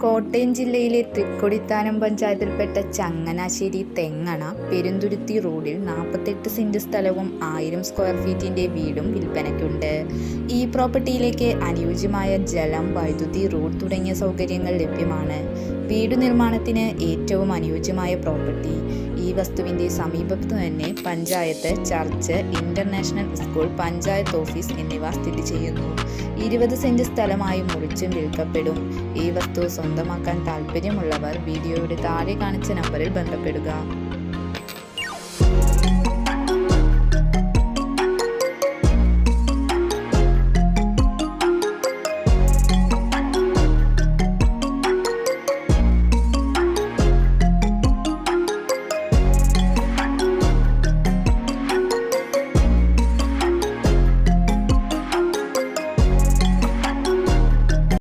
കോട്ടയം ജില്ലയിലെ തൃക്കൊടിത്താനം പഞ്ചായത്തിൽപ്പെട്ട ചങ്ങനാശ്ശേരി തെങ്ങണ പെരുന്തുരുത്തി റോഡിൽ 48 സെന്റ് സ്ഥലവും 1000 സ്ക്വയർ ഫീറ്റിന്റെ വീടും വിൽപ്പനയ്ക്കുണ്ട്. ഈ പ്രോപ്പർട്ടിയിലേക്ക് അനുയോജ്യമായ ജലം, വൈദ്യുതി, റോഡ് തുടങ്ങിയ സൗകര്യങ്ങൾ ലഭ്യമാണ്. വീടു നിർമ്മാണത്തിന് ഏറ്റവും അനുയോജ്യമായ പ്രോപ്പർട്ടി. ഈ വസ്തുവിന്റെ സമീപത്തു തന്നെ panchayat, church, international school, panchayat office എന്നിവ സ്ഥിതി ചെയ്യുന്നു. 20 സെന്റ് സ്ഥലമായി മുറിച്ചും വിൽക്കപ്പെടും. ഈ വസ്തു സ്വന്തമാക്കാൻ താല്പര്യമുള്ളവർ വീഡിയോയുടെ താഴെ കാണിച്ച നമ്പറിൽ ബന്ധപ്പെടുക.